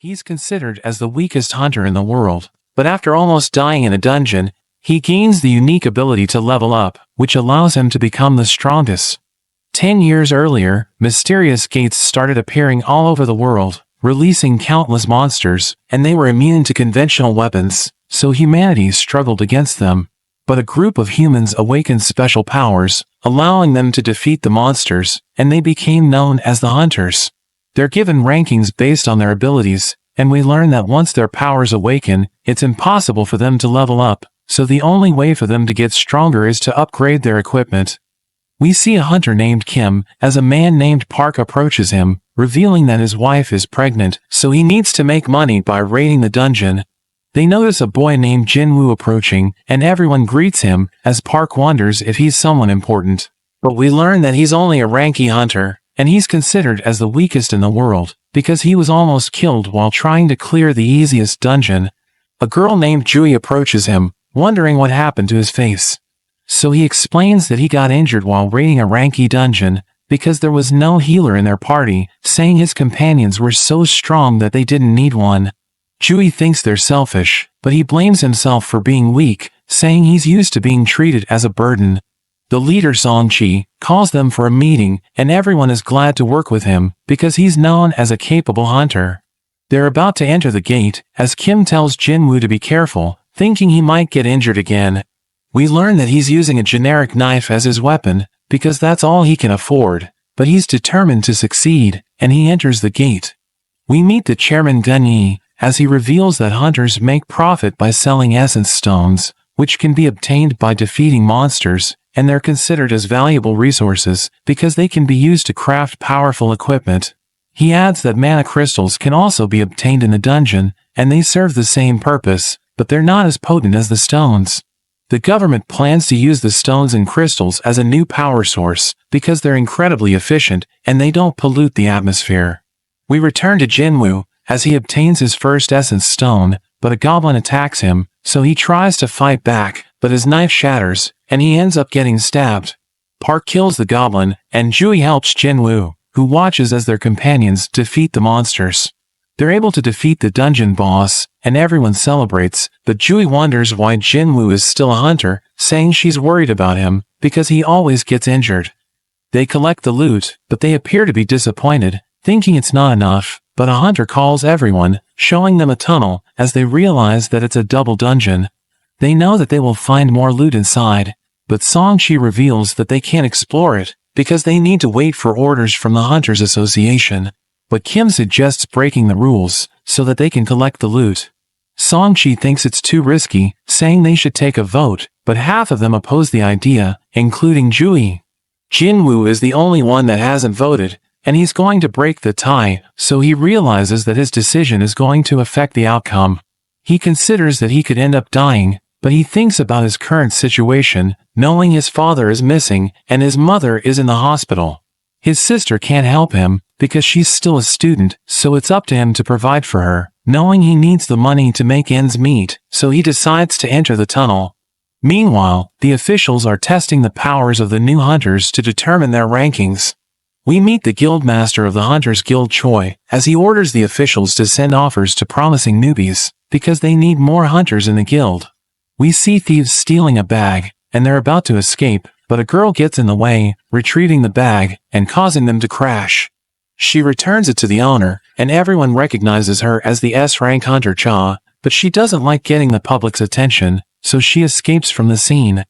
He's considered as the weakest hunter in the world, but after almost dying in a dungeon, he gains the unique ability to level up, which allows him to become the strongest. 10 years earlier, mysterious gates started appearing all over the world, releasing countless monsters, and they were immune to conventional weapons, so humanity struggled against them. But a group of humans awakened special powers, allowing them to defeat the monsters, and they became known as the Hunters. They're given rankings based on their abilities, and we learn that once their powers awaken, it's impossible for them to level up, so the only way for them to get stronger is to upgrade their equipment. We see a hunter named Kim as a man named Park approaches him, revealing that his wife is pregnant, so he needs to make money by raiding the dungeon. They notice a boy named Jinwoo approaching, and everyone greets him, as Park wonders if he's someone important. But we learn that he's only a ranky hunter, and he's considered as the weakest in the world, because he was almost killed while trying to clear the easiest dungeon. A girl named Jui approaches him, wondering what happened to his face. So he explains that he got injured while raiding a ranky dungeon, because there was no healer in their party, saying his companions were so strong that they didn't need one. Jui thinks they're selfish, but he blames himself for being weak, saying he's used to being treated as a burden. The leader Songchi calls them for a meeting, and everyone is glad to work with him, because he's known as a capable hunter. They're about to enter the gate, as Kim tells Jinwoo to be careful, thinking he might get injured again. We learn that he's using a generic knife as his weapon, because that's all he can afford, but he's determined to succeed, and he enters the gate. We meet the chairman Gun-yi, as he reveals that hunters make profit by selling essence stones, which can be obtained by defeating monsters, and they're considered as valuable resources because they can be used to craft powerful equipment. He adds that mana crystals can also be obtained in the dungeon, and they serve the same purpose, but they're not as potent as the stones. The government plans to use the stones and crystals as a new power source because they're incredibly efficient and they don't pollute the atmosphere. We return to Jinwoo, as he obtains his first essence stone, but a goblin attacks him, so he tries to fight back, but his knife shatters, and he ends up getting stabbed. Park kills the goblin, and Jui helps Jinwoo, who watches as their companions defeat the monsters. They're able to defeat the dungeon boss, and everyone celebrates, but Jui wonders why Jinwoo is still a hunter, saying she's worried about him, because he always gets injured. They collect the loot, but they appear to be disappointed, thinking it's not enough. But a hunter calls everyone, showing them a tunnel, as they realize that it's a double dungeon. They know that they will find more loot inside, but Songchi reveals that they can't explore it, because they need to wait for orders from the Hunters Association. But Kim suggests breaking the rules, so that they can collect the loot. Songchi thinks it's too risky, saying they should take a vote, but half of them oppose the idea, including Jui. Jinwoo is the only one that hasn't voted, and he's going to break the tie, so he realizes that his decision is going to affect the outcome. He considers that he could end up dying, but he thinks about his current situation, knowing his father is missing and his mother is in the hospital. His sister can't help him, because she's still a student, so it's up to him to provide for her, knowing he needs the money to make ends meet, so he decides to enter the tunnel. Meanwhile, the officials are testing the powers of the new hunters to determine their rankings. We meet the guildmaster of the Hunters Guild Choi, as he orders the officials to send offers to promising newbies, because they need more hunters in the guild. We see thieves stealing a bag, and they're about to escape, but a girl gets in the way, retrieving the bag, and causing them to crash. She returns it to the owner, and everyone recognizes her as the S-rank hunter Cha, but she doesn't like getting the public's attention, so she escapes from the scene.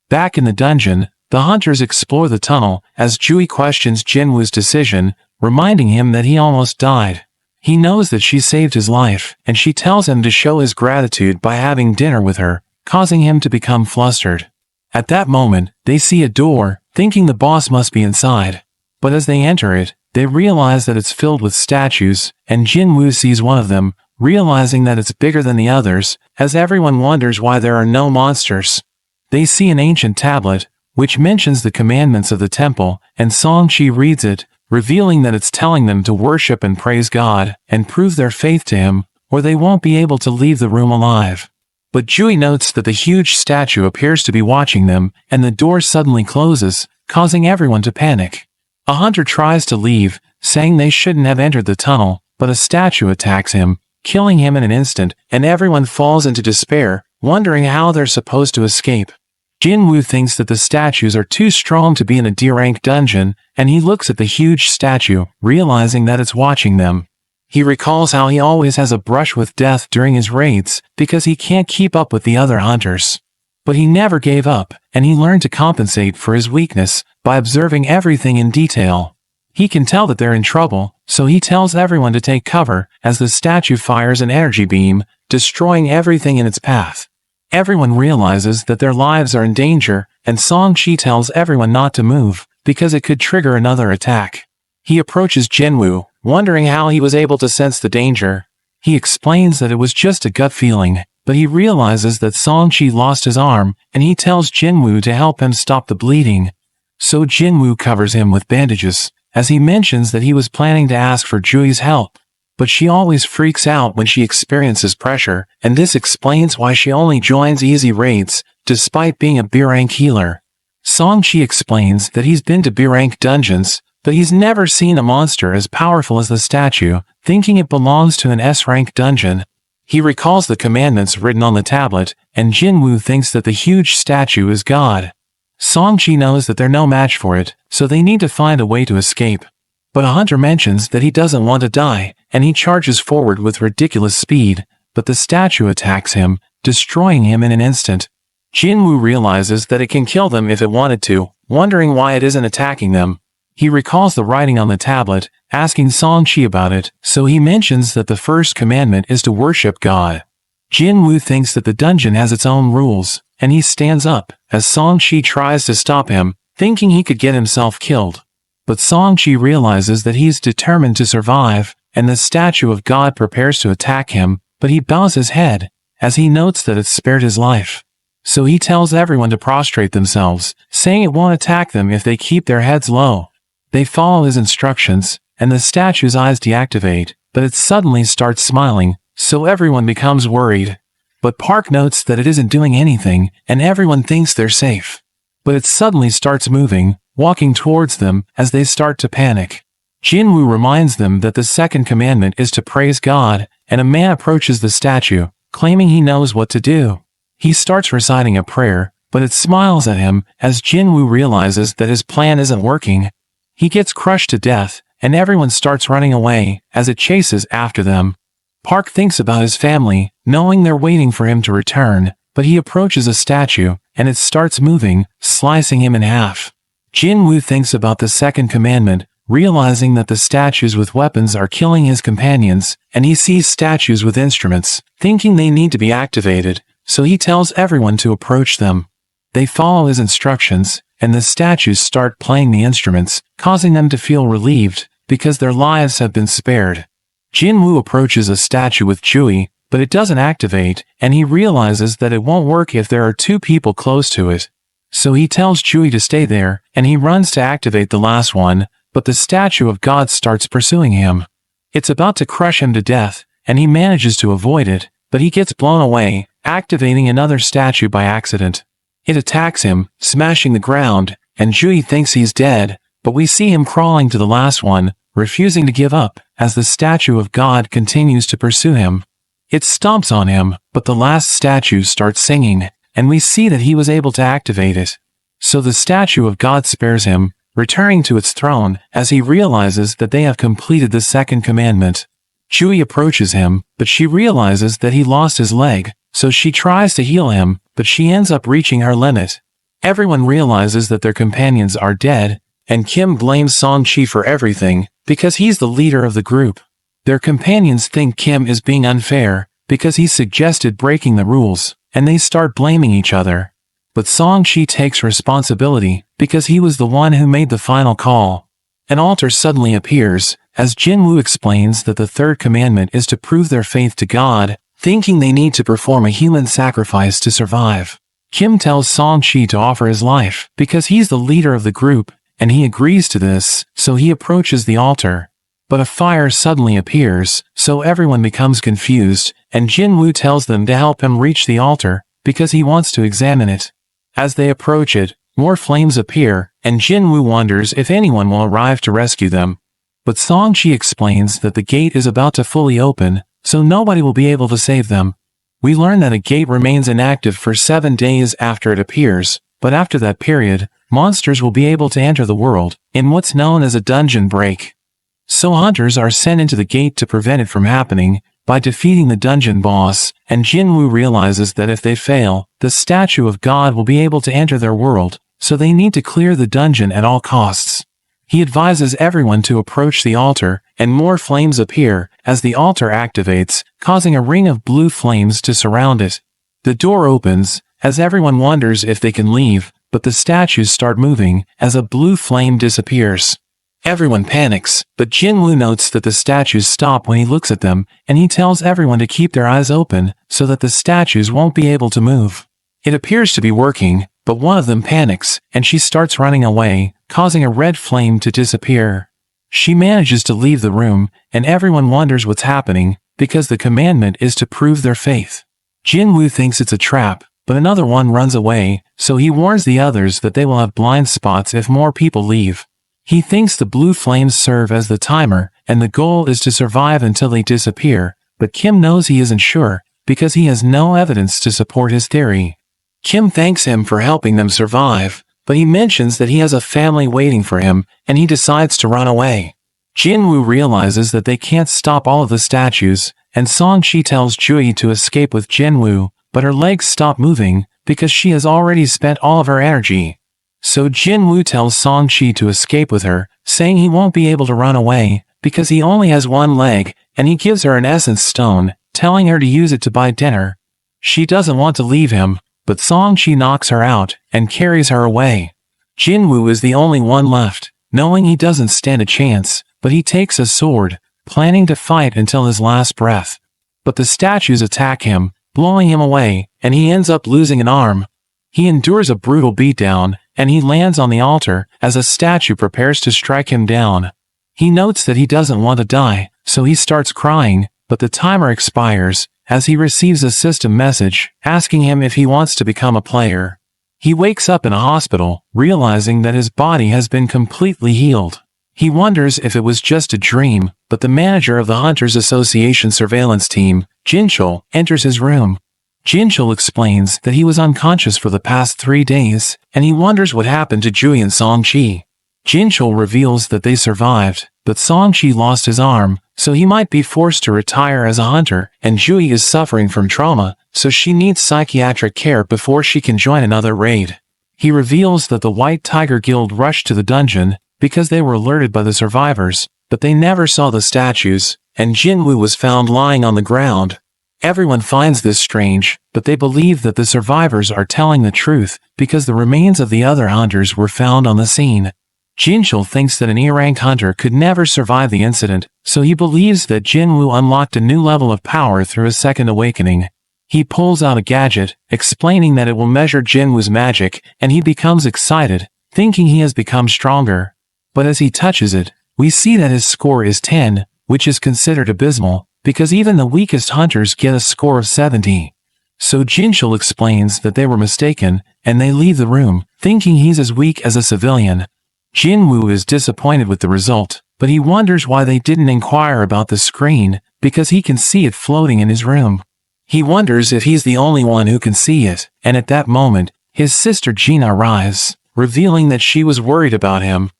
Back in the dungeon, the hunters explore the tunnel, as Jui questions Jinwoo's decision, reminding him that he almost died. He knows that she saved his life, and she tells him to show his gratitude by having dinner with her, causing him to become flustered. At that moment, they see a door, thinking the boss must be inside. But as they enter it, they realize that it's filled with statues, and Jinwoo sees one of them, realizing that it's bigger than the others, as everyone wonders why there are no monsters. They see an ancient tablet, which mentions the commandments of the temple, and Songchi reads it, revealing that it's telling them to worship and praise God, and prove their faith to him, or they won't be able to leave the room alive. But Jui notes that the huge statue appears to be watching them, and the door suddenly closes, causing everyone to panic. A hunter tries to leave, saying they shouldn't have entered the tunnel, but a statue attacks him, killing him in an instant, and everyone falls into despair, wondering how they're supposed to escape. Jinwoo thinks that the statues are too strong to be in a D-rank dungeon, and he looks at the huge statue, realizing that it's watching them. He recalls how he always has a brush with death during his raids, because he can't keep up with the other hunters. But he never gave up, and he learned to compensate for his weakness by observing everything in detail. He can tell that they're in trouble, so he tells everyone to take cover as the statue fires an energy beam, destroying everything in its path. Everyone realizes that their lives are in danger, and Song-chi tells everyone not to move, because it could trigger another attack. He approaches Jinwoo, wondering how he was able to sense the danger. He explains that it was just a gut feeling, but he realizes that Song-chi lost his arm, and he tells Jinwoo to help him stop the bleeding. So Jinwoo covers him with bandages, as he mentions that he was planning to ask for Jui's help. But she always freaks out when she experiences pressure, and this explains why she only joins easy raids, despite being a B-rank healer. Song-chi explains that he's been to B-rank dungeons, but he's never seen a monster as powerful as the statue, thinking it belongs to an S-rank dungeon. He recalls the commandments written on the tablet, and Jinwoo thinks that the huge statue is God. Song-chi knows that they're no match for it, so they need to find a way to escape. But a hunter mentions that he doesn't want to die, and he charges forward with ridiculous speed, but the statue attacks him, destroying him in an instant. Jinwoo realizes that it can kill them if it wanted to, wondering why it isn't attacking them. He recalls the writing on the tablet, asking Song-chi about it, so he mentions that the first commandment is to worship God. Jinwoo thinks that the dungeon has its own rules, and he stands up, as Song-chi tries to stop him, thinking he could get himself killed. But Song-chi realizes that he's determined to survive, and the statue of God prepares to attack him, but he bows his head, as he notes that it's spared his life. So he tells everyone to prostrate themselves, saying it won't attack them if they keep their heads low. They follow his instructions, and the statue's eyes deactivate, but it suddenly starts smiling, so everyone becomes worried. But Park notes that it isn't doing anything, and everyone thinks they're safe. But it suddenly starts moving, walking towards them as they start to panic. Jinwoo reminds them that the second commandment is to praise God, and a man approaches the statue, claiming he knows what to do. He starts reciting a prayer, but it smiles at him as Jinwoo realizes that his plan isn't working. He gets crushed to death, and everyone starts running away as it chases after them. Park thinks about his family, knowing they're waiting for him to return, but he approaches a statue, and it starts moving, slicing him in half. Jinwoo thinks about the second commandment, realizing that the statues with weapons are killing his companions, and he sees statues with instruments, thinking they need to be activated, so he tells everyone to approach them. They follow his instructions, and the statues start playing the instruments, causing them to feel relieved, because their lives have been spared. Jinwoo approaches a statue with Jui, but it doesn't activate, and he realizes that it won't work if there are two people close to it. So he tells Jui to stay there, and he runs to activate the last one, but the statue of God starts pursuing him. It's about to crush him to death, and he manages to avoid it, but he gets blown away, activating another statue by accident. It attacks him, smashing the ground, and Jui thinks he's dead, but we see him crawling to the last one, refusing to give up, as the statue of God continues to pursue him. It stomps on him, but the last statue starts singing, and we see that he was able to activate it. So the statue of God spares him, returning to its throne, as he realizes that they have completed the second commandment. Jui approaches him, but she realizes that he lost his leg, so she tries to heal him, but she ends up reaching her limit. Everyone realizes that their companions are dead, and Kim blames Song-chi for everything, because he's the leader of the group. Their companions think Kim is being unfair, because he suggested breaking the rules, and they start blaming each other. But Song-chi takes responsibility, because he was the one who made the final call. An altar suddenly appears, as Jinwoo explains that the third commandment is to prove their faith to God, thinking they need to perform a human sacrifice to survive. Kim tells Song-chi to offer his life, because he's the leader of the group, and he agrees to this, so he approaches the altar. But a fire suddenly appears, so everyone becomes confused, and Jinwoo tells them to help him reach the altar, because he wants to examine it. As they approach it, more flames appear, and Jinwoo wonders if anyone will arrive to rescue them. But Song-chi explains that the gate is about to fully open, so nobody will be able to save them. We learn that a gate remains inactive for 7 days after it appears, but after that period, monsters will be able to enter the world, in what's known as a dungeon break. So hunters are sent into the gate to prevent it from happening, by defeating the dungeon boss, and Jinwoo realizes that if they fail, the statue of God will be able to enter their world, so they need to clear the dungeon at all costs. He advises everyone to approach the altar, and more flames appear, as the altar activates, causing a ring of blue flames to surround it. The door opens, as everyone wonders if they can leave, but the statues start moving, as a blue flame disappears. Everyone panics, but Jinwoo notes that the statues stop when he looks at them, and he tells everyone to keep their eyes open, so that the statues won't be able to move. It appears to be working, but one of them panics, and she starts running away, causing a red flame to disappear. She manages to leave the room, and everyone wonders what's happening, because the commandment is to prove their faith. Jinwoo thinks it's a trap, but another one runs away, so he warns the others that they will have blind spots if more people leave. He thinks the blue flames serve as the timer, and the goal is to survive until they disappear, but Kim knows he isn't sure, because he has no evidence to support his theory. Kim thanks him for helping them survive, but he mentions that he has a family waiting for him, and he decides to run away. Jinwoo realizes that they can't stop all of the statues, and Song-chi tells Jui to escape with Jinwoo, but her legs stop moving, because she has already spent all of her energy. So Jinwoo tells Song-chi to escape with her, saying he won't be able to run away, because he only has one leg, and he gives her an essence stone, telling her to use it to buy dinner. She doesn't want to leave him, but Song-chi knocks her out, and carries her away. Jinwoo is the only one left, knowing he doesn't stand a chance, but he takes a sword, planning to fight until his last breath. But the statues attack him, blowing him away, and he ends up losing an arm. He endures a brutal beatdown, and he lands on the altar, as a statue prepares to strike him down. He notes that he doesn't want to die, so he starts crying, but the timer expires, as he receives a system message, asking him if he wants to become a player. He wakes up in a hospital, realizing that his body has been completely healed. He wonders if it was just a dream, but the manager of the Hunters Association surveillance team, Jinchul, enters his room. Jinchul explains that he was unconscious for the past 3 days, and he wonders what happened to Jui and Song-chi. Jinchul reveals that they survived, but Song-chi lost his arm, so he might be forced to retire as a hunter, and Jui is suffering from trauma, so she needs psychiatric care before she can join another raid. He reveals that the White Tiger Guild rushed to the dungeon, because they were alerted by the survivors, but they never saw the statues, and Jinwoo was found lying on the ground. Everyone finds this strange, but they believe that the survivors are telling the truth, because the remains of the other hunters were found on the scene. Jinchul thinks that an E-ranked hunter could never survive the incident, so he believes that Jinwoo unlocked a new level of power through a second awakening. He pulls out a gadget, explaining that it will measure Jinwoo's magic, and he becomes excited, thinking he has become stronger. But as he touches it, we see that his score is 10, which is considered abysmal, because even the weakest hunters get a score of 70. So Jinchul explains that they were mistaken, and they leave the room, thinking he's as weak as a civilian. Jinwoo is disappointed with the result, but he wonders why they didn't inquire about the screen, because he can see it floating in his room. He wonders if he's the only one who can see it, and at that moment, his sister Gina arrives, revealing that she was worried about him.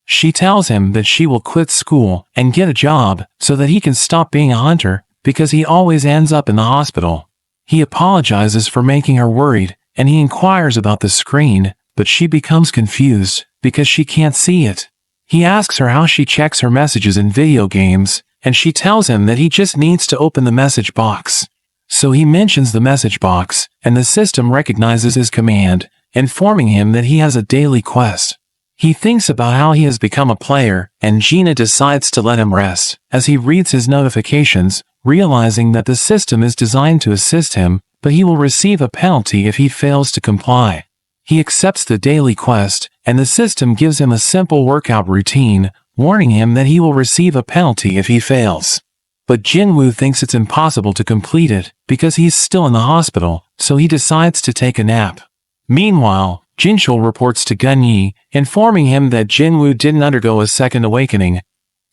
She tells him that she will quit school and get a job so that he can stop being a hunter, because he always ends up in the hospital. He apologizes for making her worried, and he inquires about the screen, but she becomes confused because she can't see it. He asks her how she checks her messages in video games, and she tells him that he just needs to open the message box. So he mentions the message box, and the system recognizes his command, informing him that he has a daily quest. He thinks about how he has become a player, and Gina decides to let him rest, as he reads his notifications, realizing that the system is designed to assist him, but he will receive a penalty if he fails to comply. He accepts the daily quest, and the system gives him a simple workout routine, warning him that he will receive a penalty if he fails. But Jinwoo thinks it's impossible to complete it, because he's still in the hospital, so he decides to take a nap. Meanwhile, Jinchul reports to Gunyi, informing him that Jinwoo didn't undergo a second awakening.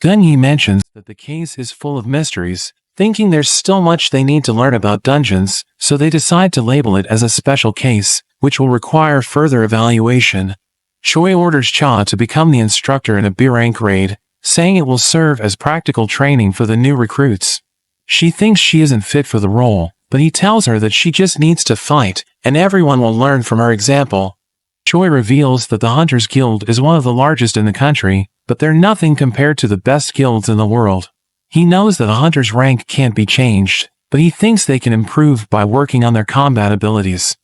Gunyi mentions that the case is full of mysteries, thinking there's still much they need to learn about dungeons, so they decide to label it as a special case, which will require further evaluation. Choi orders Cha to become the instructor in a B-rank raid, saying it will serve as practical training for the new recruits. She thinks she isn't fit for the role, but he tells her that she just needs to fight, and everyone will learn from her example. Choi reveals that the Hunters Guild is one of the largest in the country, but they're nothing compared to the best guilds in the world. He knows that a hunter's rank can't be changed, but he thinks they can improve by working on their combat abilities.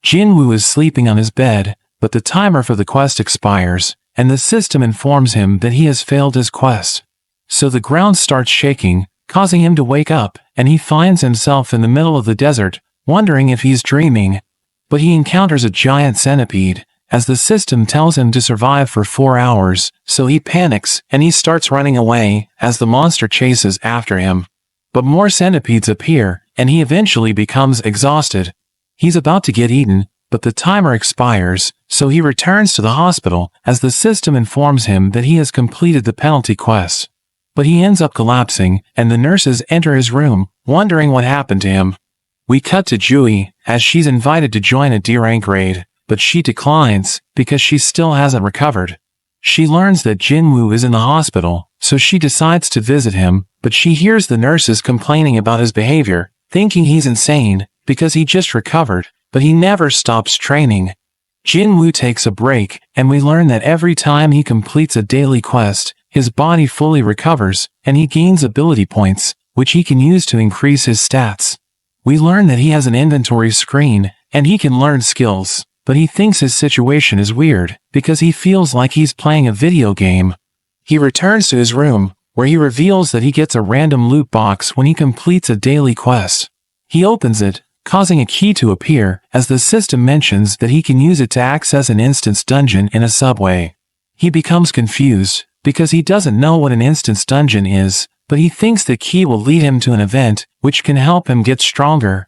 Jinwoo is sleeping on his bed, but the timer for the quest expires, and the system informs him that he has failed his quest. So the ground starts shaking, causing him to wake up, and he finds himself in the middle of the desert, wondering if he's dreaming. But he encounters a giant centipede, as the system tells him to survive for 4 hours, so he panics and he starts running away as the monster chases after him. But more centipedes appear, and he eventually becomes exhausted. He's about to get eaten, but the timer expires, so he returns to the hospital as the system informs him that he has completed the penalty quest. But he ends up collapsing, and the nurses enter his room, wondering what happened to him. We cut to Jui, as she's invited to join a D-rank raid, but she declines because she still hasn't recovered. She learns that Jinwoo is in the hospital, so she decides to visit him, but she hears the nurses complaining about his behavior, thinking he's insane because he just recovered, but he never stops training. Jinwoo takes a break, and we learn that every time he completes a daily quest, his body fully recovers, and he gains ability points, which he can use to increase his stats. We learn that he has an inventory screen, and he can learn skills. But he thinks his situation is weird, because he feels like he's playing a video game. He returns to his room, where he reveals that he gets a random loot box when he completes a daily quest. He opens it, causing a key to appear, as the system mentions that he can use it to access an instance dungeon in a subway. He becomes confused, because he doesn't know what an instance dungeon is, but he thinks the key will lead him to an event, which can help him get stronger.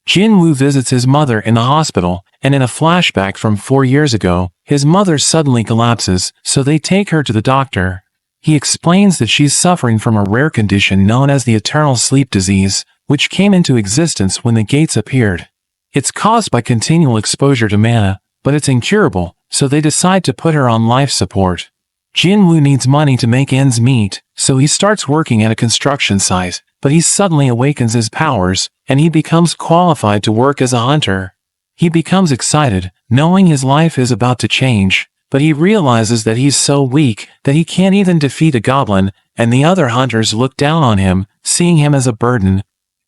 Jinwoo visits his mother in the hospital, and in a flashback from 4 years ago, his mother suddenly collapses, so they take her to the doctor. He explains that she's suffering from a rare condition known as the eternal sleep disease, which came into existence when the gates appeared. It's caused by continual exposure to mana, but it's incurable, so they decide to put her on life support. Jinwoo needs money to make ends meet, so he starts working at a construction site, but he suddenly awakens his powers, and he becomes qualified to work as a hunter. He becomes excited, knowing his life is about to change, but he realizes that he's so weak that he can't even defeat a goblin, and the other hunters look down on him, seeing him as a burden.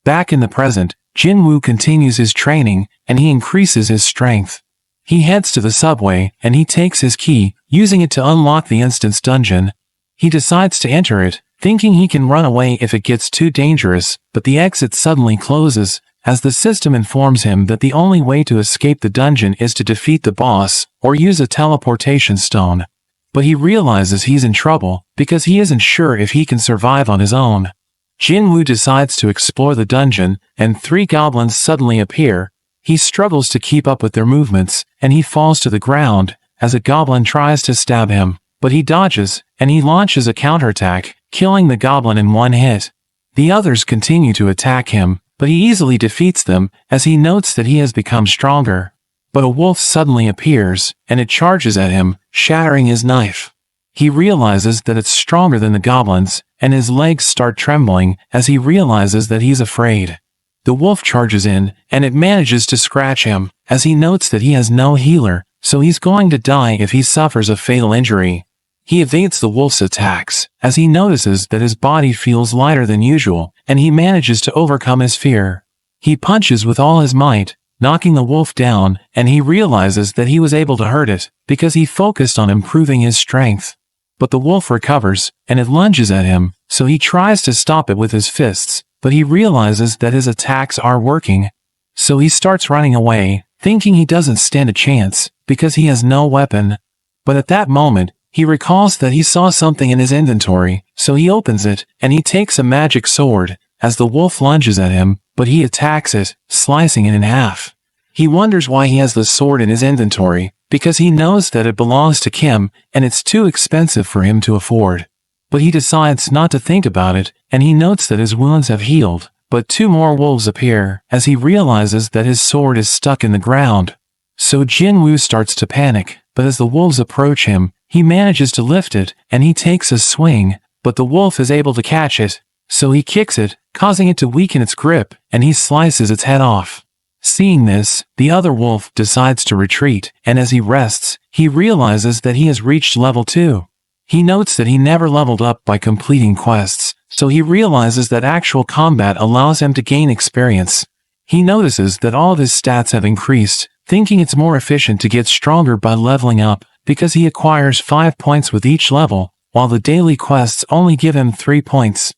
Back in the present, Jinwoo continues his training, and he increases his strength. He heads to the subway, and he takes his key, using it to unlock the instance dungeon. He decides to enter it, thinking he can run away if it gets too dangerous, but the exit suddenly closes, as the system informs him that the only way to escape the dungeon is to defeat the boss, or use a teleportation stone. But he realizes he's in trouble, because he isn't sure if he can survive on his own. Jinwoo decides to explore the dungeon, and 3 goblins suddenly appear. He struggles to keep up with their movements, and he falls to the ground, as a goblin tries to stab him, but he dodges, and he launches a counterattack, killing the goblin in 1 hit. The others continue to attack him, but he easily defeats them, as he notes that he has become stronger. But a wolf suddenly appears, and it charges at him, shattering his knife. He realizes that it's stronger than the goblins, and his legs start trembling as he realizes that he's afraid. The wolf charges in, and it manages to scratch him, as he notes that he has no healer, so he's going to die if he suffers a fatal injury. He evades the wolf's attacks, as he notices that his body feels lighter than usual, and he manages to overcome his fear. He punches with all his might, knocking the wolf down, and he realizes that he was able to hurt it, because he focused on improving his strength. But the wolf recovers, and it lunges at him, so he tries to stop it with his fists, but he realizes that his attacks are working. So he starts running away, thinking he doesn't stand a chance, because he has no weapon. But at that moment, he recalls that he saw something in his inventory, so he opens it, and he takes a magic sword, as the wolf lunges at him, but he attacks it, slicing it in half. He wonders why he has the sword in his inventory, because he knows that it belongs to Kim, and it's too expensive for him to afford. But he decides not to think about it, and he notes that his wounds have healed. But 2 more wolves appear, as he realizes that his sword is stuck in the ground. So Jinwoo starts to panic, but as the wolves approach him, he manages to lift it, and he takes a swing, but the wolf is able to catch it. So he kicks it, causing it to weaken its grip, and he slices its head off. Seeing this, the other wolf decides to retreat, and as he rests, he realizes that he has reached level 2. He notes that he never leveled up by completing quests, so he realizes that actual combat allows him to gain experience. He notices that all of his stats have increased, thinking it's more efficient to get stronger by leveling up, because he acquires 5 points with each level, while the daily quests only give him 3 points.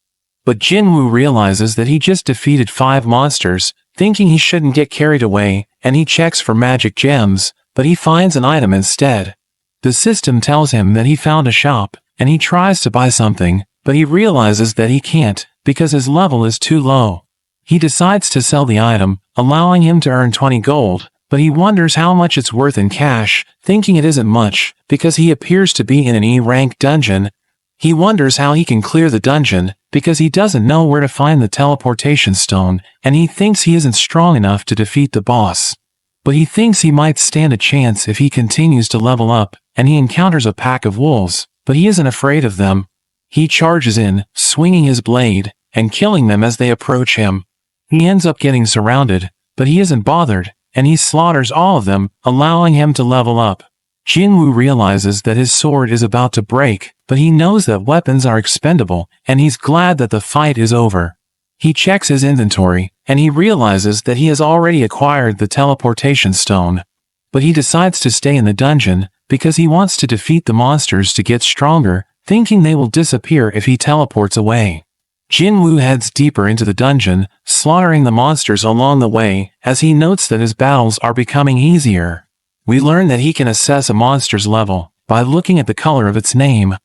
But Jinwoo realizes that he just defeated 5 monsters, thinking he shouldn't get carried away, and he checks for magic gems, but he finds an item instead. The system tells him that he found a shop, and he tries to buy something, but he realizes that he can't, because his level is too low. He decides to sell the item, allowing him to earn 20 gold, but he wonders how much it's worth in cash, thinking it isn't much, because he appears to be in an E-rank dungeon. He wonders how he can clear the dungeon, because he doesn't know where to find the teleportation stone, and he thinks he isn't strong enough to defeat the boss. But he thinks he might stand a chance if he continues to level up, and he encounters a pack of wolves, but he isn't afraid of them. He charges in, swinging his blade, and killing them as they approach him. He ends up getting surrounded, but he isn't bothered, and he slaughters all of them, allowing him to level up. Jinwoo realizes that his sword is about to break, but he knows that weapons are expendable, and he's glad that the fight is over. He checks his inventory, and he realizes that he has already acquired the teleportation stone. But he decides to stay in the dungeon, because he wants to defeat the monsters to get stronger, thinking they will disappear if he teleports away. Jinwoo heads deeper into the dungeon, slaughtering the monsters along the way, as he notes that his battles are becoming easier. We learn that he can assess a monster's level by looking at the color of its name.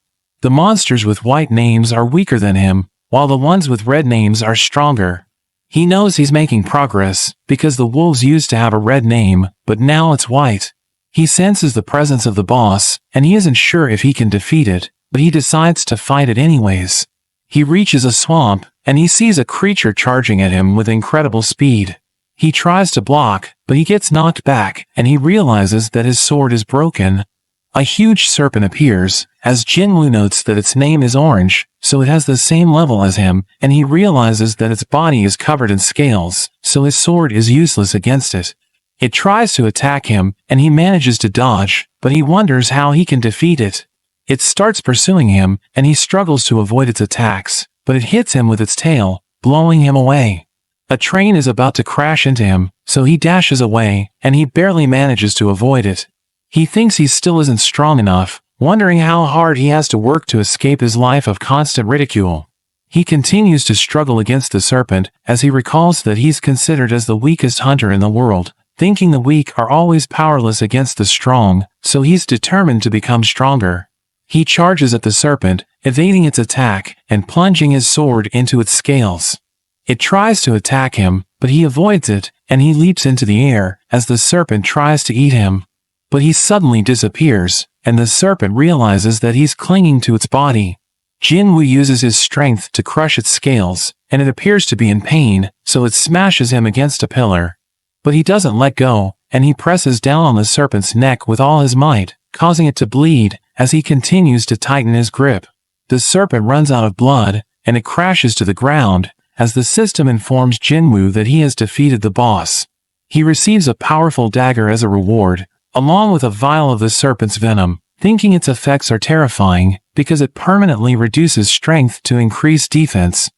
The monsters with white names are weaker than him, while the ones with red names are stronger. He knows he's making progress, because the wolves used to have a red name, but now it's white. He senses the presence of the boss, and he isn't sure if he can defeat it, but he decides to fight it anyways. He reaches a swamp, and he sees a creature charging at him with incredible speed. He tries to block, but he gets knocked back, and he realizes that his sword is broken. A huge serpent appears, as Jinwoo notes that its name is Orange, so it has the same level as him, and he realizes that its body is covered in scales, so his sword is useless against it. It tries to attack him, and he manages to dodge, but he wonders how he can defeat it. It starts pursuing him, and he struggles to avoid its attacks, but it hits him with its tail, blowing him away. A train is about to crash into him, so he dashes away, and he barely manages to avoid it. He thinks he still isn't strong enough, wondering how hard he has to work to escape his life of constant ridicule. He continues to struggle against the serpent, as he recalls that he's considered as the weakest hunter in the world, thinking the weak are always powerless against the strong, so he's determined to become stronger. He charges at the serpent, evading its attack, and plunging his sword into its scales. It tries to attack him, but he avoids it, and he leaps into the air, as the serpent tries to eat him. But he suddenly disappears, and the serpent realizes that he's clinging to its body. Jinwoo uses his strength to crush its scales, and it appears to be in pain, so it smashes him against a pillar. But he doesn't let go, and he presses down on the serpent's neck with all his might, causing it to bleed, as he continues to tighten his grip. The serpent runs out of blood, and it crashes to the ground, as the system informs Jinwoo that he has defeated the boss. He receives a powerful dagger as a reward, along with a vial of the serpent's venom, thinking its effects are terrifying, because it permanently reduces strength to increase defense.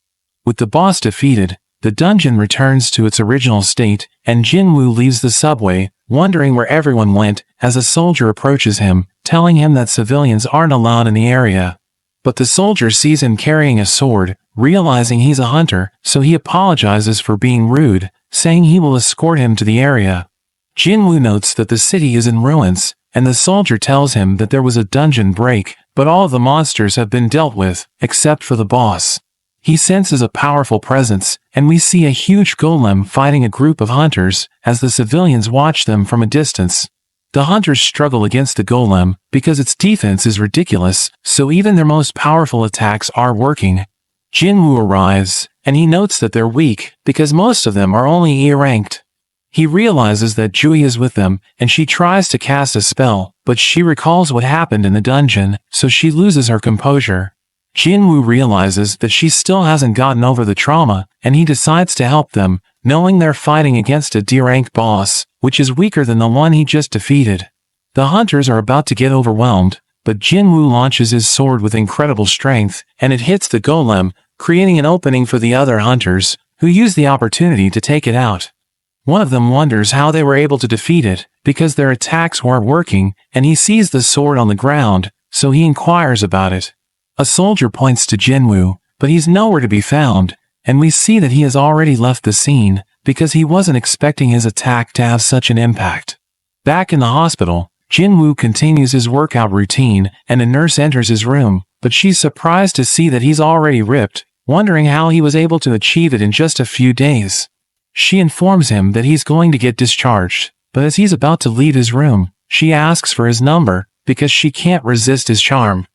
With the boss defeated, the dungeon returns to its original state, and Jinwoo leaves the subway, wondering where everyone went, as a soldier approaches him, telling him that civilians aren't allowed in the area. But the soldier sees him carrying a sword, realizing he's a hunter, so he apologizes for being rude, saying he will escort him to the area. Jinwoo notes that the city is in ruins, and the soldier tells him that there was a dungeon break, but all of the monsters have been dealt with, except for the boss. He senses a powerful presence, and we see a huge golem fighting a group of hunters, as the civilians watch them from a distance. The hunters struggle against the golem because its defense is ridiculous, so even their most powerful attacks are working. Jinwoo arrives, and he notes that they're weak because most of them are only E-ranked. He realizes that Jui is with them, and she tries to cast a spell, but she recalls what happened in the dungeon, so she loses her composure. Jinwoo realizes that she still hasn't gotten over the trauma, and he decides to help them, knowing they're fighting against a D-rank boss, which is weaker than the one he just defeated. The hunters are about to get overwhelmed, but Jinwoo launches his sword with incredible strength, and it hits the golem, creating an opening for the other hunters, who use the opportunity to take it out. One of them wonders how they were able to defeat it, because their attacks weren't working, and he sees the sword on the ground, so he inquires about it. A soldier points to Jinwoo, but he's nowhere to be found, and we see that he has already left the scene, because he wasn't expecting his attack to have such an impact. Back in the hospital, Jinwoo continues his workout routine, and a nurse enters his room, but she's surprised to see that he's already ripped, wondering how he was able to achieve it in just a few days. She informs him that he's going to get discharged, but as he's about to leave his room, she asks for his number, because she can't resist his charm.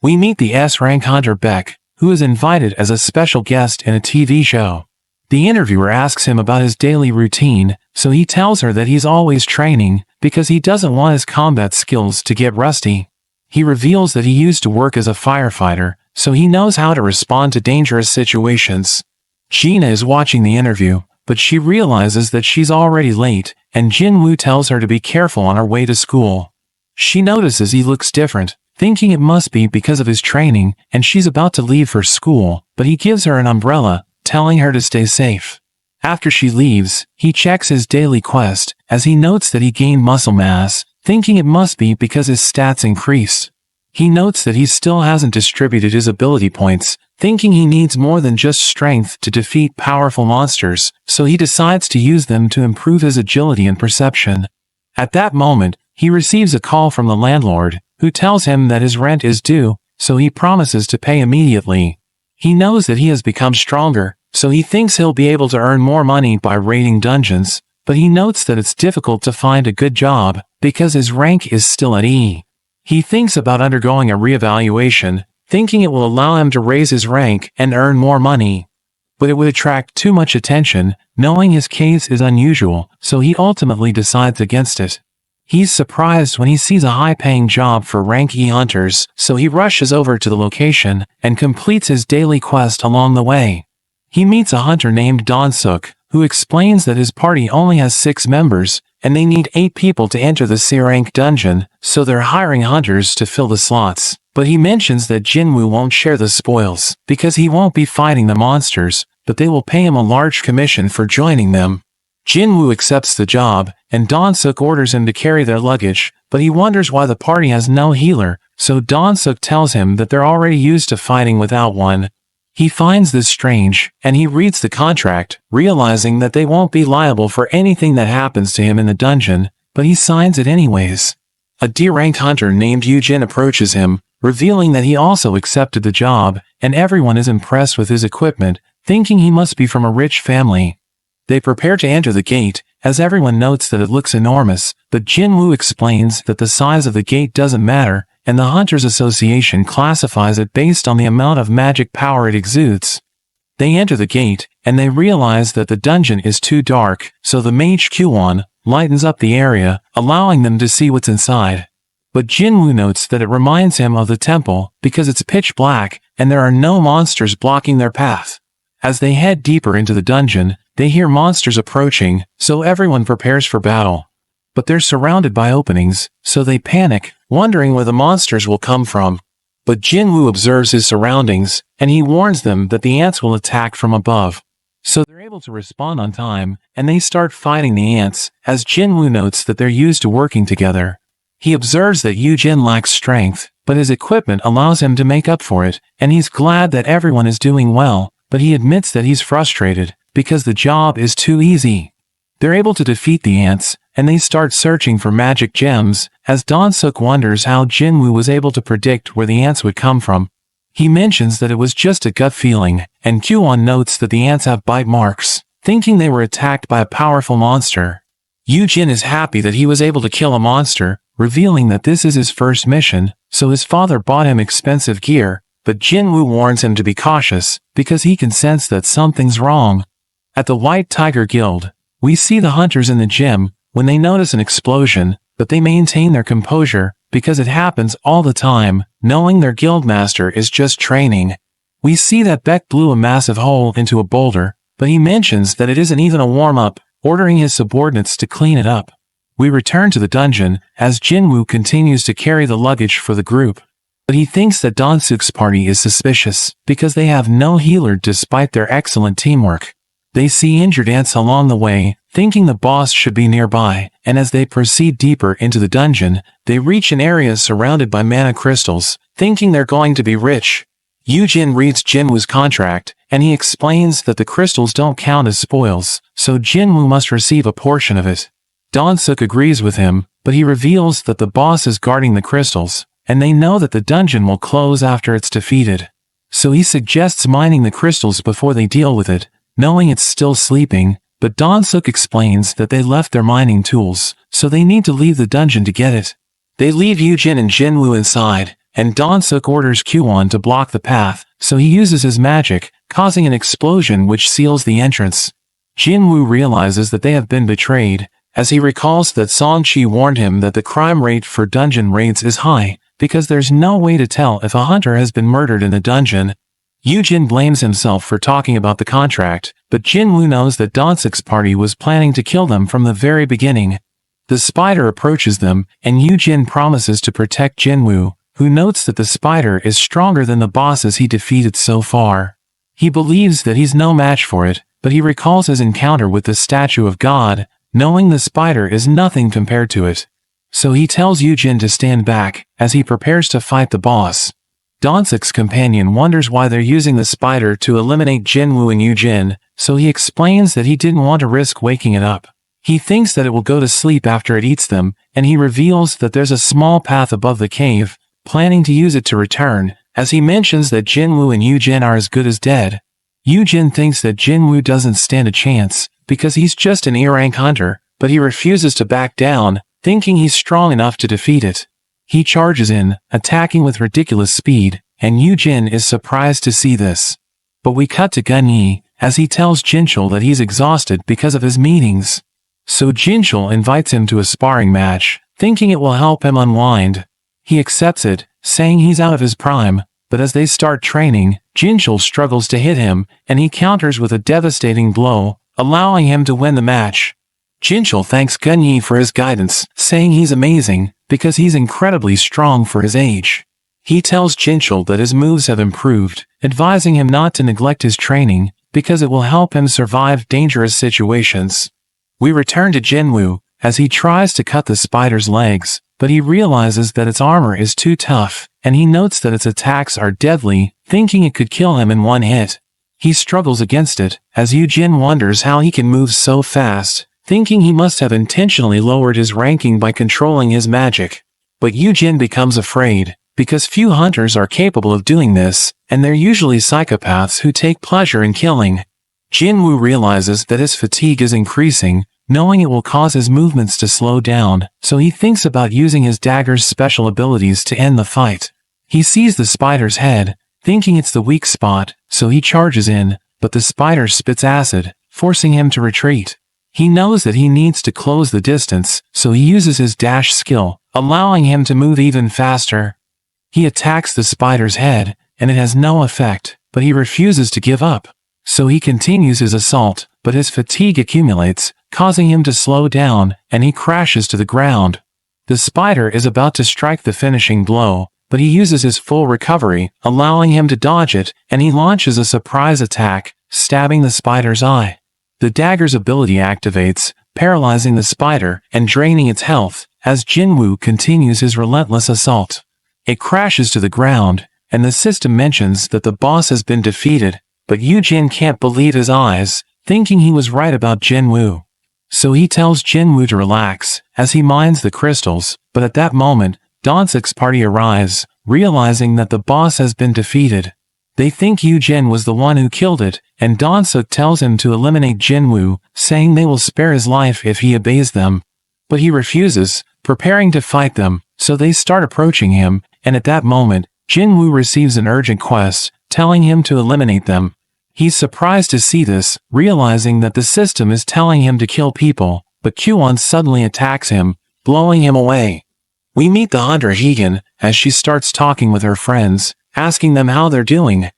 We meet the S-rank hunter Beck, who is invited as a special guest in a TV show. The interviewer asks him about his daily routine, so he tells her that he's always training, because he doesn't want his combat skills to get rusty. He reveals that he used to work as a firefighter, so he knows how to respond to dangerous situations. Gina is watching the interview, but she realizes that she's already late, and Jinwoo tells her to be careful on her way to school. She notices he looks different, thinking it must be because of his training, and she's about to leave for school, but he gives her an umbrella, telling her to stay safe. After she leaves, he checks his daily quest, as he notes that he gained muscle mass, thinking it must be because his stats increased. He notes that he still hasn't distributed his ability points, thinking he needs more than just strength to defeat powerful monsters, so he decides to use them to improve his agility and perception. At that moment, he receives a call from the landlord, who tells him that his rent is due, so he promises to pay immediately. He knows that he has become stronger, so he thinks he'll be able to earn more money by raiding dungeons, but he notes that it's difficult to find a good job, because his rank is still at E. He thinks about undergoing a reevaluation, thinking it will allow him to raise his rank and earn more money. But it would attract too much attention, knowing his case is unusual, so he ultimately decides against it. He's surprised when he sees a high-paying job for rank E hunters, so he rushes over to the location and completes his daily quest along the way. He meets a hunter named Donsuk, who explains that his party only has 6 members, and they need 8 people to enter the C-rank dungeon, so they're hiring hunters to fill the slots. But he mentions that Jinwoo won't share the spoils, because he won't be fighting the monsters, but they will pay him a large commission for joining them. Jinwoo accepts the job, and Donsuk orders him to carry their luggage, but he wonders why the party has no healer, so Donsuk tells him that they're already used to fighting without one. He finds this strange, and he reads the contract, realizing that they won't be liable for anything that happens to him in the dungeon, but he signs it anyways. A D-ranked hunter named Yujin approaches him, revealing that he also accepted the job, and everyone is impressed with his equipment, thinking he must be from a rich family. They prepare to enter the gate, as everyone notes that it looks enormous, but Jinwoo explains that the size of the gate doesn't matter, and the Hunters Association classifies it based on the amount of magic power it exudes. They enter the gate, and they realize that the dungeon is too dark, so the mage Kyuwon lightens up the area, allowing them to see what's inside. But Jinwoo notes that it reminds him of the temple, because it's pitch black, and there are no monsters blocking their path. As they head deeper into the dungeon, they hear monsters approaching, so everyone prepares for battle. But they're surrounded by openings, so they panic, wondering where the monsters will come from. But Jinwoo observes his surroundings, and he warns them that the ants will attack from above. So they're able to respond on time, and they start fighting the ants, as Jinwoo notes that they're used to working together. He observes that Yujin lacks strength, but his equipment allows him to make up for it, and he's glad that everyone is doing well, but he admits that he's frustrated, because the job is too easy. They're able to defeat the ants, and they start searching for magic gems, as Donsuk wonders how Jinwoo was able to predict where the ants would come from. He mentions that it was just a gut feeling, and Kyuwon notes that the ants have bite marks, thinking they were attacked by a powerful monster. Jin is happy that he was able to kill a monster, revealing that this is his first mission, so his father bought him expensive gear, but Jinwoo warns him to be cautious, because he can sense that something's wrong. At the White Tiger Guild, we see the hunters in the gym when they notice an explosion, but they maintain their composure, because it happens all the time, knowing their guildmaster is just training. We see that Beck blew a massive hole into a boulder, but he mentions that it isn't even a warm-up, ordering his subordinates to clean it up. We return to the dungeon, as Jinwoo continues to carry the luggage for the group. But he thinks that Donsuk's party is suspicious, because they have no healer despite their excellent teamwork. They see injured ants along the way, thinking the boss should be nearby, and as they proceed deeper into the dungeon, they reach an area surrounded by mana crystals, thinking they're going to be rich. Jin reads Jinwoo's contract, and he explains that the crystals don't count as spoils, so Jinwoo must receive a portion of it. Donsuk agrees with him, but he reveals that the boss is guarding the crystals, and they know that the dungeon will close after it's defeated. So he suggests mining the crystals before they deal with it, knowing it's still sleeping, but Donsuk explains that they left their mining tools, so they need to leave the dungeon to get it. They leave Jin and Jinwoo inside, and Donsuk orders Kwon to block the path, so he uses his magic, causing an explosion which seals the entrance. Jinwoo realizes that they have been betrayed, as he recalls that Song-chi warned him that the crime rate for dungeon raids is high, because there's no way to tell if a hunter has been murdered in the dungeon. Jin blames himself for talking about the contract, but Jinwoo knows that Donsuk's party was planning to kill them from the very beginning. The spider approaches them, and Jin promises to protect Jinwoo, who notes that the spider is stronger than the bosses he defeated so far. He believes that he's no match for it, but he recalls his encounter with the statue of God, knowing the spider is nothing compared to it. So he tells Jin to stand back, as he prepares to fight the boss. Donsuk's companion wonders why they're using the spider to eliminate Jinwoo and Jin, so he explains that he didn't want to risk waking it up. He thinks that it will go to sleep after it eats them, and he reveals that there's a small path above the cave, planning to use it to return, as he mentions that Jinwoo and Jin are as good as dead. Jin thinks that Jinwoo doesn't stand a chance, because he's just an E-rank hunter, but he refuses to back down, thinking he's strong enough to defeat it. He charges in, attacking with ridiculous speed, and Jin is surprised to see this. But we cut to Gun-yi, as he tells Jinchul that he's exhausted because of his meetings. So Jinchul invites him to a sparring match, thinking it will help him unwind. He accepts it, saying he's out of his prime, but as they start training, Jinchul struggles to hit him, and he counters with a devastating blow, allowing him to win the match. Jinchul thanks Gun-yi for his guidance, saying he's amazing, because he's incredibly strong for his age. He tells Jinchul that his moves have improved, advising him not to neglect his training, because it will help him survive dangerous situations. We return to Jinwoo, as he tries to cut the spider's legs, but he realizes that its armor is too tough, and he notes that its attacks are deadly, thinking it could kill him in one hit. He struggles against it, as Jin wonders how he can move so fast, thinking he must have intentionally lowered his ranking by controlling his magic. But Jin becomes afraid, because few hunters are capable of doing this, and they're usually psychopaths who take pleasure in killing. Jinwoo realizes that his fatigue is increasing, knowing it will cause his movements to slow down, so he thinks about using his dagger's special abilities to end the fight. He sees the spider's head, thinking it's the weak spot, so he charges in, but the spider spits acid, forcing him to retreat. He knows that he needs to close the distance, so he uses his dash skill, allowing him to move even faster. He attacks the spider's head, and it has no effect, but he refuses to give up. So he continues his assault, but his fatigue accumulates, causing him to slow down, and he crashes to the ground. The spider is about to strike the finishing blow, but he uses his full recovery, allowing him to dodge it, and he launches a surprise attack, stabbing the spider's eye. The dagger's ability activates, paralyzing the spider and draining its health, as Jinwoo continues his relentless assault. It crashes to the ground, and the system mentions that the boss has been defeated, but Jin can't believe his eyes, thinking he was right about Jinwoo. So he tells Jinwoo to relax, as he mines the crystals, but at that moment, Donsuk's party arrives, realizing that the boss has been defeated. They think Yu Jin was the one who killed it, and Dan-suk tells him to eliminate Jinwoo, saying they will spare his life if he obeys them. But he refuses, preparing to fight them, so they start approaching him, and at that moment, Jinwoo receives an urgent quest, telling him to eliminate them. He's surprised to see this, realizing that the system is telling him to kill people, but Kwon suddenly attacks him, blowing him away. We meet the hunter Hegan, as she starts talking with her friends, asking them how they're doing.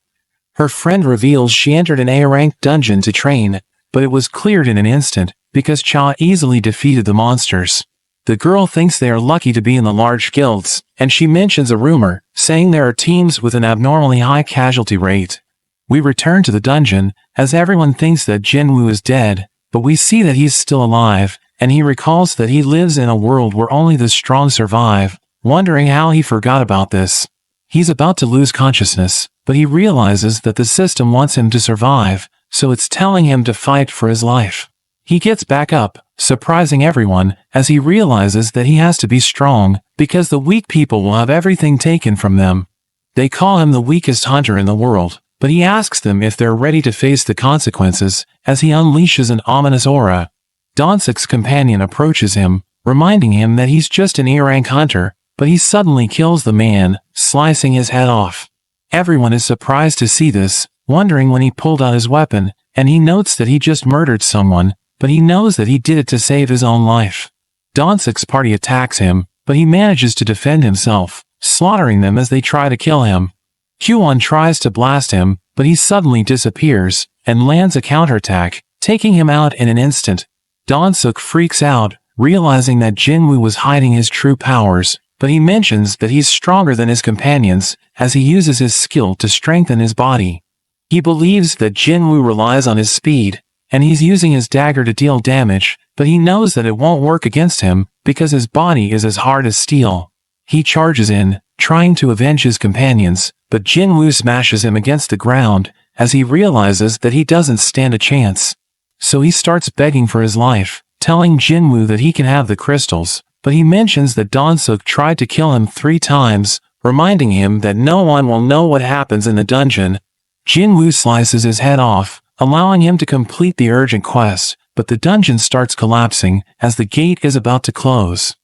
Her friend reveals she entered an A-ranked dungeon to train, but it was cleared in an instant, because Cha easily defeated the monsters. The girl thinks they are lucky to be in the large guilds, and she mentions a rumor, saying there are teams with an abnormally high casualty rate. We return to the dungeon, as everyone thinks that Jinwoo is dead, but we see that he's still alive, and he recalls that he lives in a world where only the strong survive, wondering how he forgot about this. He's about to lose consciousness, but he realizes that the system wants him to survive, so it's telling him to fight for his life. He gets back up, surprising everyone, as he realizes that he has to be strong, because the weak people will have everything taken from them. They call him the weakest hunter in the world, but he asks them if they're ready to face the consequences, as he unleashes an ominous aura. Dan-suk's companion approaches him, reminding him that he's just an A-rank hunter, but he suddenly kills the man, slicing his head off. Everyone is surprised to see this, wondering when he pulled out his weapon, and he notes that he just murdered someone, but he knows that he did it to save his own life. Dan-suk's party attacks him, but he manages to defend himself, slaughtering them as they try to kill him. Kwon tries to blast him, but he suddenly disappears, and lands a counterattack, taking him out in an instant. Dan-suk freaks out, realizing that Jinwoo was hiding his true powers, but he mentions that he's stronger than his companions, as he uses his skill to strengthen his body. He believes that Jinwoo relies on his speed, and he's using his dagger to deal damage, but he knows that it won't work against him, because his body is as hard as steel. He charges in, trying to avenge his companions, but Jinwoo smashes him against the ground, as he realizes that he doesn't stand a chance. So he starts begging for his life, telling Jinwoo that he can have the crystals, but he mentions that Dan-suk tried to kill him 3 times, reminding him that no one will know what happens in the dungeon. Jinwoo slices his head off, allowing him to complete the urgent quest, but the dungeon starts collapsing as the gate is about to close.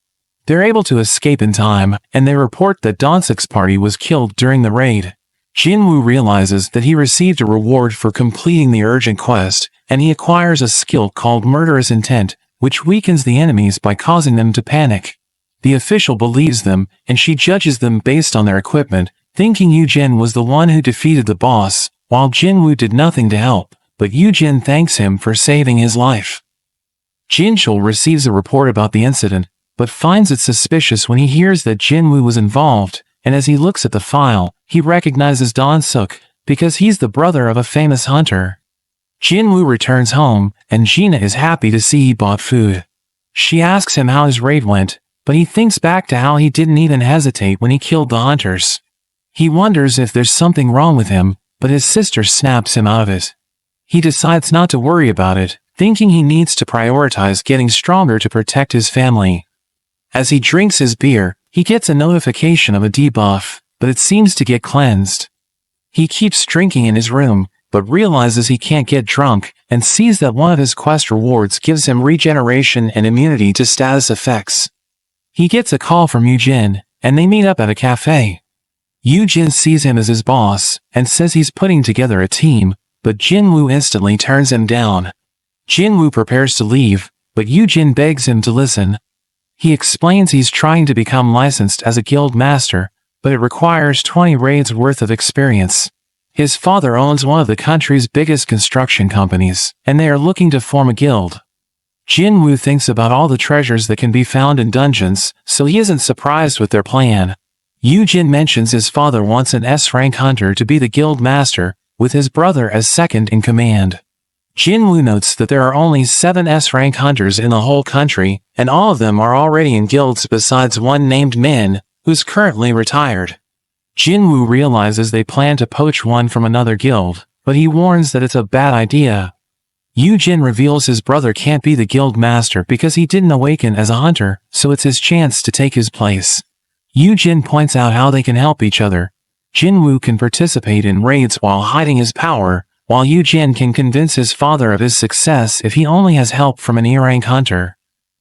They're able to escape in time, and they report that Dan-suk's party was killed during the raid. Jinwoo realizes that he received a reward for completing the urgent quest, and he acquires a skill called Murderous Intent, which weakens the enemies by causing them to panic. The official believes them, and she judges them based on their equipment, thinking Yu Jin was the one who defeated the boss, while Jinwoo did nothing to help, but Yu Jin thanks him for saving his life. Jinchul receives a report about the incident, but finds it suspicious when he hears that Jinwoo was involved, and as he looks at the file, he recognizes Dan-suk, because he's the brother of a famous hunter. Jinwoo returns home, and Gina is happy to see he bought food. She asks him how his raid went, but he thinks back to how he didn't even hesitate when he killed the hunters. He wonders if there's something wrong with him, but his sister snaps him out of it. He decides not to worry about it, thinking he needs to prioritize getting stronger to protect his family. As he drinks his beer, he gets a notification of a debuff, but it seems to get cleansed. He keeps drinking in his room, but realizes he can't get drunk, and sees that one of his quest rewards gives him regeneration and immunity to status effects. He gets a call from Yu Jin, and they meet up at a cafe. Yu Jin sees him as his boss, and says he's putting together a team, but Jinwoo instantly turns him down. Jinwoo prepares to leave, but Yu Jin begs him to listen. He explains he's trying to become licensed as a guild master, but it requires 20 raids worth of experience. His father owns one of the country's biggest construction companies, and they are looking to form a guild. Jinwoo thinks about all the treasures that can be found in dungeons, so he isn't surprised with their plan. Yu Jin mentions his father wants an S-rank hunter to be the guild master, with his brother as second in command. Jinwoo notes that there are only 7 S-rank hunters in the whole country, and all of them are already in guilds besides one named Min, who's currently retired. Jinwoo realizes they plan to poach one from another guild, but he warns that it's a bad idea. Yu Jin reveals his brother can't be the guild master because he didn't awaken as a hunter, so it's his chance to take his place. Yu Jin points out how they can help each other. Jinwoo can participate in raids while hiding his power, while Yu Jin can convince his father of his success if he only has help from an E-rank hunter.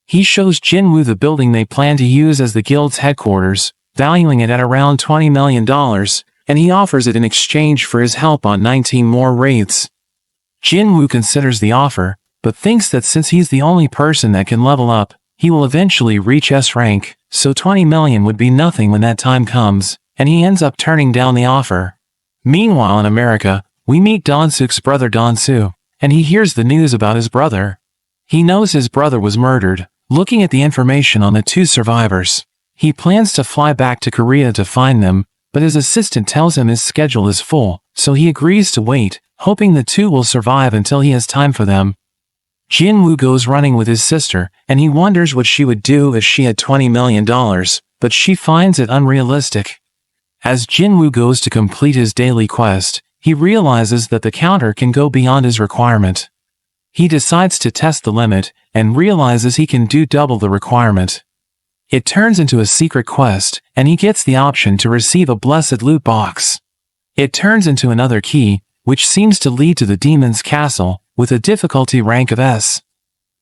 He shows Jinwoo the building they plan to use as the guild's headquarters, valuing it at around $20 million, and he offers it in exchange for his help on 19 more raids. Jinwoo considers the offer, but thinks that since he's the only person that can level up, he will eventually reach S rank, so 20 million would be nothing when that time comes, and he ends up turning down the offer. Meanwhile in America, we meet Don-suk's brother Don-soo, and he hears the news about his brother. He knows his brother was murdered. Looking at the information on the two survivors, he plans to fly back to Korea to find them, but his assistant tells him his schedule is full, so he agrees to wait, hoping the two will survive until he has time for them. Jinwoo goes running with his sister, and he wonders what she would do if she had $20 million, but she finds it unrealistic. As Jinwoo goes to complete his daily quest, he realizes that the counter can go beyond his requirement. He decides to test the limit, and realizes he can do double the requirement. It turns into a secret quest, and he gets the option to receive a blessed loot box. It turns into another key, which seems to lead to the demon's castle, with a difficulty rank of S.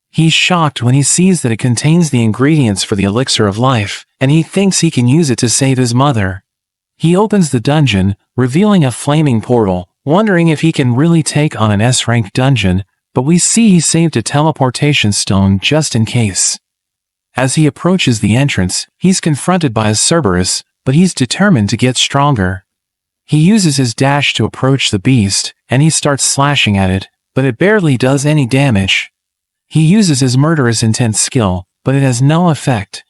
He's shocked when he sees that it contains the ingredients for the elixir of life, and he thinks he can use it to save his mother. He opens the dungeon, revealing a flaming portal, wondering if he can really take on an S-rank dungeon, but we see he saved a teleportation stone just in case. As he approaches the entrance, he's confronted by a Cerberus, but he's determined to get stronger. He uses his dash to approach the beast, and he starts slashing at it, but it barely does any damage. He uses his murderous intent skill, but it has no effect.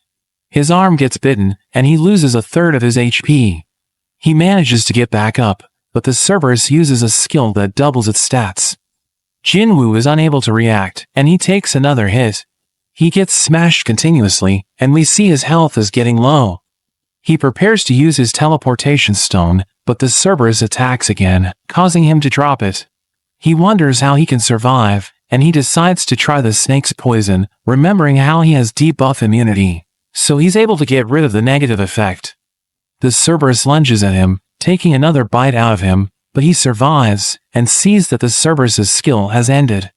His arm gets bitten, and he loses a third of his HP. He manages to get back up, but the Cerberus uses a skill that doubles its stats. Jinwoo is unable to react, and he takes another hit. He gets smashed continuously, and we see his health is getting low. He prepares to use his teleportation stone, but the Cerberus attacks again, causing him to drop it. He wonders how he can survive, and he decides to try the snake's poison, remembering how he has debuff immunity, so he's able to get rid of the negative effect. The Cerberus lunges at him, taking another bite out of him, but he survives, and sees that the Cerberus's skill has ended.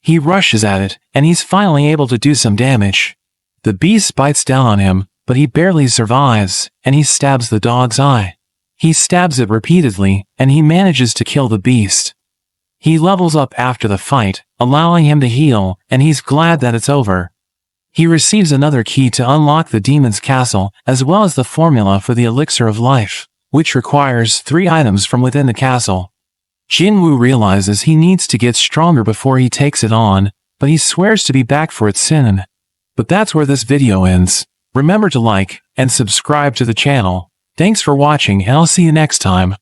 He rushes at it, and he's finally able to do some damage. The beast bites down on him, but he barely survives, and he stabs the dog's eye. He stabs it repeatedly, and he manages to kill the beast. He levels up after the fight, allowing him to heal, and he's glad that it's over. He receives another key to unlock the demon's castle, as well as the formula for the elixir of life, which requires 3 items from within the castle. Jinwoo realizes he needs to get stronger before he takes it on, but he swears to be back for it soon. But that's where this video ends. Remember to like and subscribe to the channel. Thanks for watching, and I'll see you next time.